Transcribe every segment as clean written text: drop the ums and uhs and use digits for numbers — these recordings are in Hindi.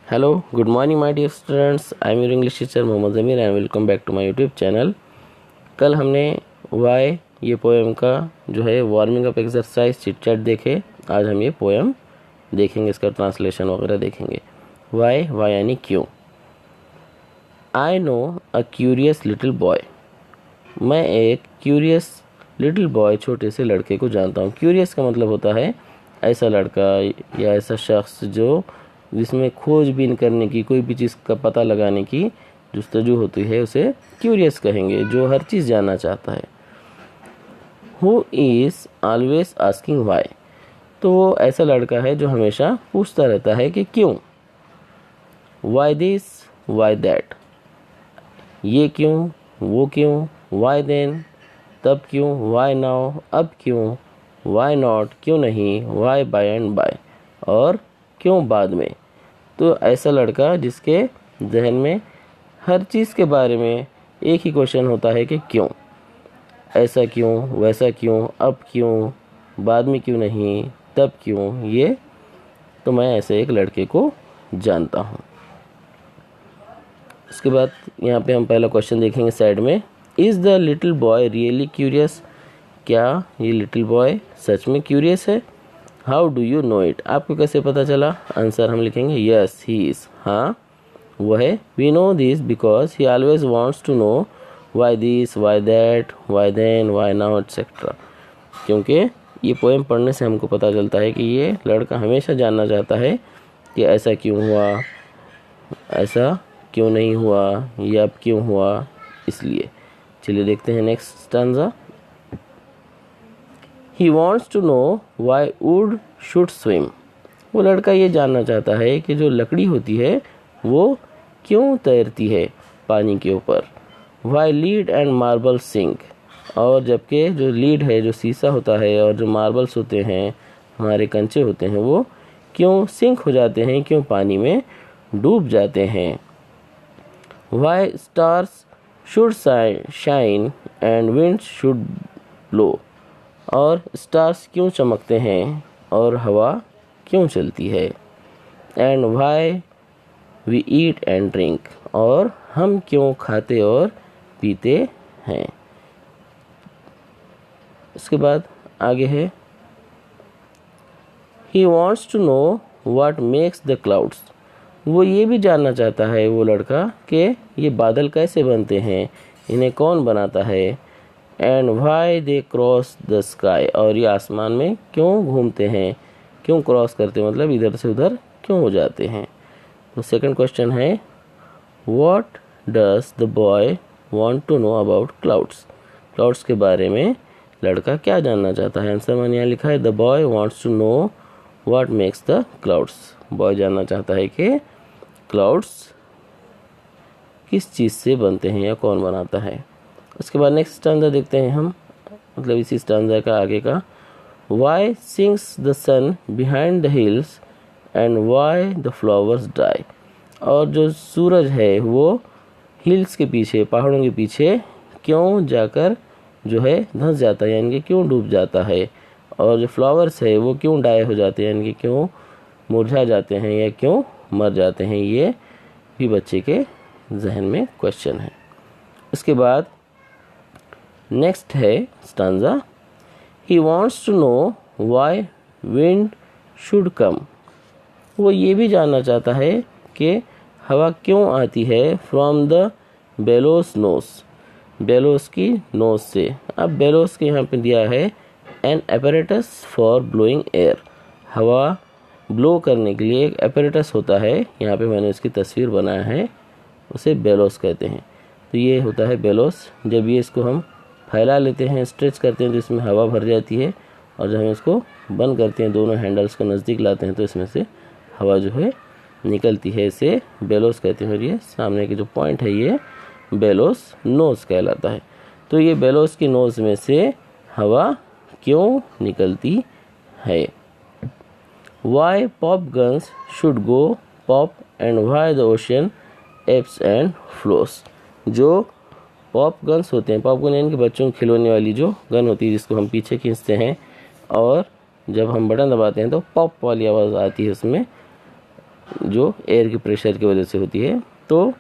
Hello, good morning my dear students. I am your English teacher Mohammad Zamir and welcome back to my YouTube channel. कल हमने वाई ये पोएम का जो है warming up exercise chit chat देखे. आज हम ये पोएम देखेंगे, इसका ट्रांसलेशन वगैरह देखेंगे. वाई यानी क्यों. I know a curious little boy. मैं एक क्यूरियस लिटिल बॉय छोटे से लड़के को जानता हूँ. क्यूरियस का मतलब होता है ऐसा लड़का या ऐसा शख्स जो जिसमें खोजबीन करने की, कोई भी चीज़ का पता लगाने की जुस्तजू होती है, उसे क्यूरियस कहेंगे, जो हर चीज़ जानना चाहता है. Who is always asking why. तो वो ऐसा लड़का है जो हमेशा पूछता रहता है कि क्यों. Why this why that. ये क्यों, वो क्यों. वाई देन, तब क्यों. वाई नाउ, अब क्यों. वाई नॉट, क्यों नहीं. वाई बाय एंड बाय, और क्यों बाद में. तो ऐसा लड़का जिसके जहन में हर चीज़ के बारे में एक ही क्वेश्चन होता है कि क्यों. ऐसा क्यों, वैसा क्यों, अब क्यों, बाद में क्यों नहीं, तब क्यों. ये तो मैं ऐसे एक लड़के को जानता हूँ. इसके बाद यहाँ पे हम पहला क्वेश्चन देखेंगे साइड में. Is the little boy really curious. क्या ये लिटिल बॉय सच में क्यूरियस है. How do you know it. आपको कैसे पता चला. आंसर हम लिखेंगे यस ही इज़. हाँ वो है. We know this because he always wants to know why this why that why then why now etcetera. क्योंकि ये पोएम पढ़ने से हमको पता चलता है कि ये लड़का हमेशा जानना चाहता है कि ऐसा क्यों हुआ, ऐसा क्यों नहीं हुआ, या अब क्यों हुआ. इसलिए चलिए देखते हैं next stanza. He wants to know why wood should swim. वो लड़का ये जानना चाहता है कि जो लकड़ी होती है वो क्यों तैरती है पानी के ऊपर. Why lead and marble sink. और जबकि जो लीड है, जो शीशा होता है, और जो मार्बल्स होते हैं, हमारे कंचे होते हैं, वो क्यों सिंक हो जाते हैं, क्यों पानी में डूब जाते हैं. Why stars should shine and winds should blow. और स्टार्स क्यों चमकते हैं और हवा क्यों चलती है. And why we eat and drink. और हम क्यों खाते और पीते हैं. इसके बाद आगे है. He wants to know what makes the clouds. वो ये भी जानना चाहता है वो लड़का कि ये बादल कैसे बनते हैं, इन्हें कौन बनाता है. And why they cross the sky. और ये आसमान में क्यों घूमते हैं, क्यों क्रॉस करते हैं, मतलब इधर से उधर क्यों हो जाते हैं. तो सेकंड क्वेश्चन है what does the boy want to know about clouds. Clouds के बारे में लड़का क्या जानना चाहता है. आंसर मैंने यहाँ लिखा है the boy wants to know what makes the clouds. Boy जानना चाहता है कि क्लाउड्स किस चीज़ से बनते हैं या कौन बनाता है. उसके बाद नेक्स्ट स्टैंजा देखते हैं हम, मतलब इसी स्टैंजा का आगे का. Why sings the sun behind the hills and why the flowers die. और जो सूरज है वो हिल्स के पीछे, पहाड़ों के पीछे क्यों जाकर जो है धंस जाता है, यानी कि क्यों डूब जाता है. और जो फ्लावर्स है वो क्यों डाई हो जाते हैं, यानी कि क्यों मुरझा जाते हैं या क्यों मर जाते हैं. ये भी बच्चे के जहन में क्वेश्चन है. उसके बाद नेक्स्ट है stanza. He wants to know why wind should come. वो ये भी जानना चाहता है कि हवा क्यों आती है from the bellows nose. Bellows की नोस से. अब बेलोस के यहाँ पे दिया है an apparatus for blowing air. हवा ब्लो करने के लिए एक एपरेटस होता है, यहाँ पे मैंने उसकी तस्वीर बनाया है, उसे बेलोस कहते हैं. तो ये होता है बेलोस. जब ये इसको हम फैला लेते हैं, स्ट्रेच करते हैं, तो इसमें हवा भर जाती है, और जब हम इसको बंद करते हैं, दोनों हैंडल्स को नज़दीक लाते हैं, तो इसमें से हवा जो है निकलती है. इसे बेलोस कहते हैं. और ये सामने के जो पॉइंट है ये बेलोस नोज़ कहलाता है. तो ये बेलोस की नोज़ में से हवा क्यों निकलती है. Why pop guns should go pop and why the ocean ebbs and flows. जो पॉप गन्स होते हैं, पॉप गन यानी कि बच्चों के खिलौने वाली जो गन होती है जिसको हम पीछे खींचते हैं, और जब हम बटन दबाते हैं तो पॉप वाली आवाज़ आती है उसमें. जो एयर के प्रेशर की वजह से होती है। तो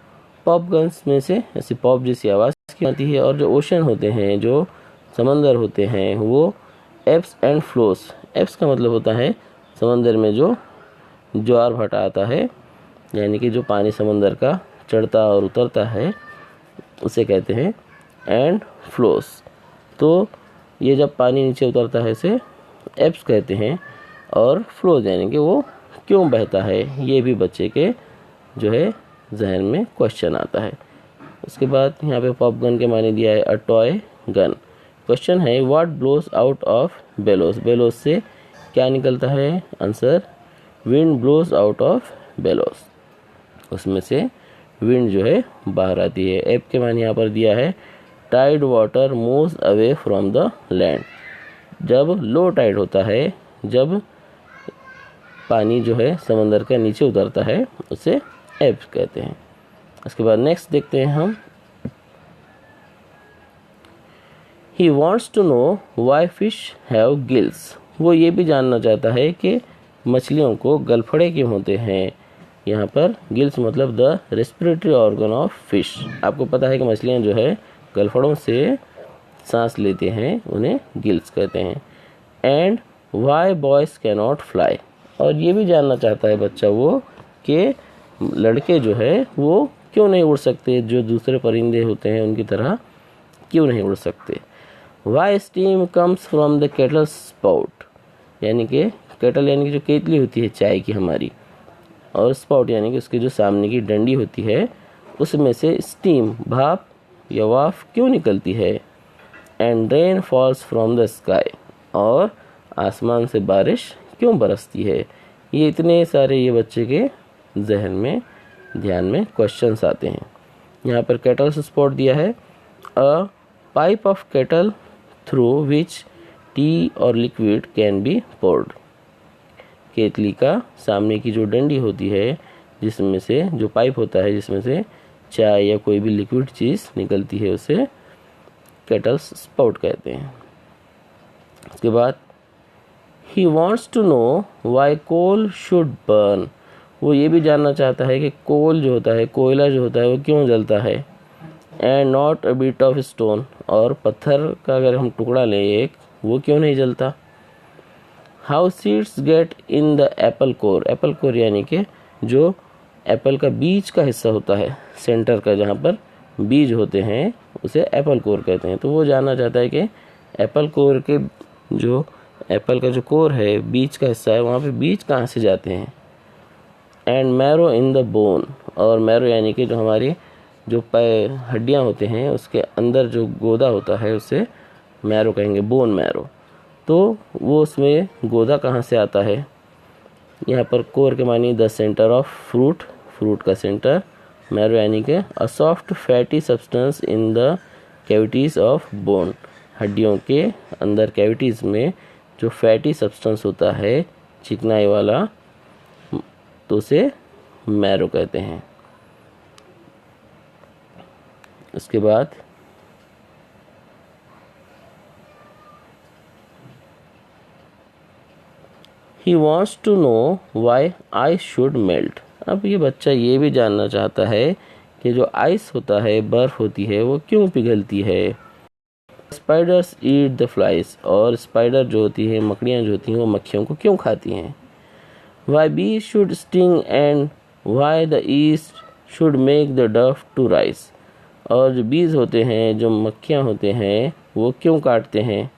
पॉप गन्स में से ऐसी पॉप जैसी आवाज़ की आती है। और जो ओशन होते हैं, जो समंदर होते हैं, वो एब्स एंड फ्लोस। एब्स का मतलब होता है समंदर में जो ज्वार भाटा आता है, यानी कि जो पानी समंदर का चढ़ता और उतरता है उसे कहते हैं। एंड फ्लोस, तो ये जब पानी नीचे उतरता है इसे एब्स कहते हैं। और फ्लोज यानी कि वो क्यों बहता है, ये भी बच्चे के जो है जहन में क्वेश्चन आता है। उसके बाद यहाँ पे पॉप गन के माने दिया है अ टॉय गन। क्वेश्चन है what blows out of bellows. Bellows से क्या निकलता है? Answer wind blows out of bellows. उसमें से विंड जो है बाहर आती है। एप के माने यहाँ पर दिया है tide water moves away from the land. जब लो टाइड होता है, जब पानी जो है समंदर का नीचे उतरता है, उसे एब कहते हैं। उसके बाद नेक्स्ट देखते हैं हम। He wants to know why fish have gills. वो ये भी जानना चाहता है कि मछलियों को गलफड़े क्यों होते हैं। यहाँ पर गिल्स मतलब the respiratory organ of fish. आपको पता है कि मछलियाँ जो है गलफड़ों से सांस लेते हैं, उन्हें गिल्स कहते हैं। And why boys can not fly. और ये भी जानना चाहता है बच्चा वो कि लड़के जो है वो क्यों नहीं उड़ सकते, जो दूसरे परिंदे होते हैं उनकी तरह क्यों नहीं उड़ सकते। Why steam comes from the kettle spout. यानी कि केटल यानी कि जो केतली होती है चाय की हमारी, और स्पाउट यानी कि उसकी जो सामने की डंडी होती है, उसमें से स्टीम भाप या वाफ क्यों निकलती है। And rain falls from the sky. और आसमान से बारिश क्यों बरसती है। ये इतने सारे ये बच्चे के जहन में ध्यान में क्वेश्चंस आते हैं। यहाँ पर केटल से स्पॉट दिया है अ pipe of kettle through which T और लिक्विड कैन बी पोर्ड। केतली का सामने की जो डंडी होती है, जिसमें से जो पाइप होता है जिसमें से चाय या कोई भी लिक्विड चीज़ निकलती है, उसे केटल स्पाउट कहते हैं। उसके बाद he wants to know why coal should burn. वो ये भी जानना चाहता है कि कोल जो होता है, कोयला जो होता है, वो क्यों जलता है। And not a bit of stone. और पत्थर का अगर हम टुकड़ा लें एक, वो क्यों नहीं जलता। How seeds get in the Apple core. Apple core यानी कि जो एप्पल का बीज का हिस्सा होता है, सेंटर का जहाँ पर बीज होते हैं, उसे एप्पल कोर कहते हैं। तो वो जानना चाहता है कि एप्पल कोर के जो एप्पल का जो कोर है, बीज का हिस्सा है, वहाँ पे बीज कहाँ से जाते हैं। And marrow in the bone. और मैरो यानी कि जो हमारी जो हड्डियाँ होते हैं उसके अंदर जो गोदा होता है उसे मैरो कहेंगे, बोन मैरो। तो वो उसमें गोदा कहाँ से आता है। यहाँ पर कोर के मानी the centre of fruit, fruit का सेंटर। मैरो यानी कि a soft fatty substance in the cavities of bone. हड्डियों के अंदर कैविटीज़ में जो फैटी सब्सटेंस होता है, चिकनाई वाला, तो उसे मैरो कहते हैं। उसके बाद he wants to know why ice should melt. अब ये बच्चा ये भी जानना चाहता है कि जो आइस होता है, बर्फ़ होती है, वो क्यों पिघलती है। Spiders eat the flies. और स्पाइडर जो होती है, मकड़ियाँ जो होती हैं, वो मक्खियों को क्यों खाती हैं। Why bee should sting and why the yeast should make the dough to rise. और जो बीज होते हैं, जो मक्खियाँ होते हैं, वो क्यों काटते हैं,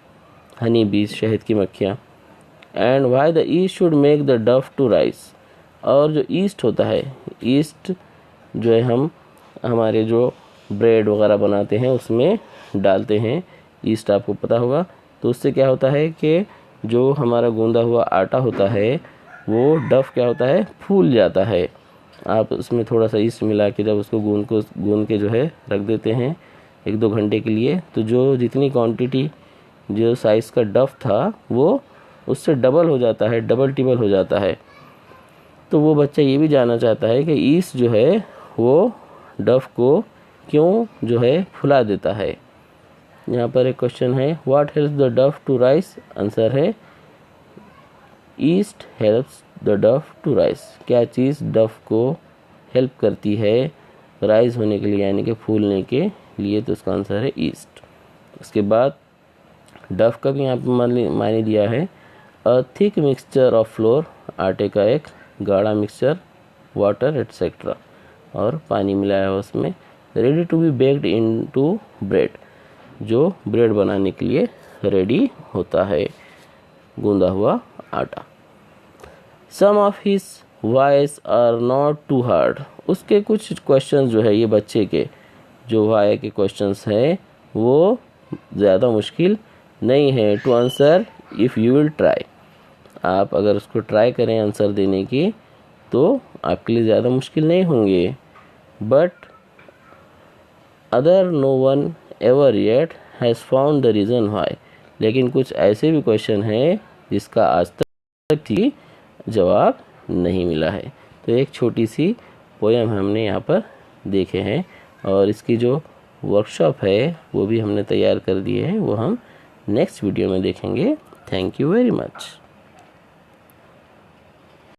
हनी बीज, शहद की मक्खियाँ। And why the yeast should make the dough to rise. और जो ईस्ट होता है, ईस्ट जो है हम हमारे जो ब्रेड वगैरह बनाते हैं उसमें डालते हैं, ईस्ट आपको पता होगा। तो उससे क्या होता है कि जो हमारा गूंदा हुआ आटा होता है, वो डफ क्या होता है, फूल जाता है। आप उसमें थोड़ा सा ईस्ट मिला के जब उसको गूंद के जो है रख देते हैं 1-2 घंटे के लिए, तो जो जितनी क्वांटिटी जो साइज़ का डफ था वो उससे डबल हो जाता है, डबल टिबल हो जाता है। तो वो बच्चा ये भी जानना चाहता है कि ईस्ट जो है वो डफ को क्यों जो है फुला देता है। यहाँ पर एक क्वेश्चन है what helps the dough to rice. Answer है east helps the dough to rise. क्या चीज़ डफ को हेल्प करती है राइज होने के लिए, यानी कि फूलने के लिए? तो उसका आंसर है ईस्ट। उसके बाद डफ का भी यहाँ पे मायने दिया है, a thick mixture of floor, आटे का एक गाढ़ा मिक्सचर, वाटर एटसेट्रा, और पानी मिलाया है उसमें, ready to be baked into bread, जो ब्रेड बनाने के लिए रेडी होता है, गूंदा हुआ आटा। Some of his vice are not too hard. उसके कुछ क्वेश्चंस जो है, ये बच्चे के जो वाई के क्वेश्चंस है वो ज़्यादा मुश्किल नहीं है to answer if you will try. आप अगर उसको ट्राई करें आंसर देने की तो आपके लिए ज़्यादा मुश्किल नहीं होंगे। But other no one ever yet has found the reason why. लेकिन कुछ ऐसे भी क्वेश्चन हैं जिसका आज तक ही जवाब नहीं मिला है। तो एक छोटी सी पोयम हमने यहाँ पर देखे हैं, और इसकी जो वर्कशॉप है वो भी हमने तैयार कर दी है, वो हम नेक्स्ट वीडियो में देखेंगे। Thank you very much.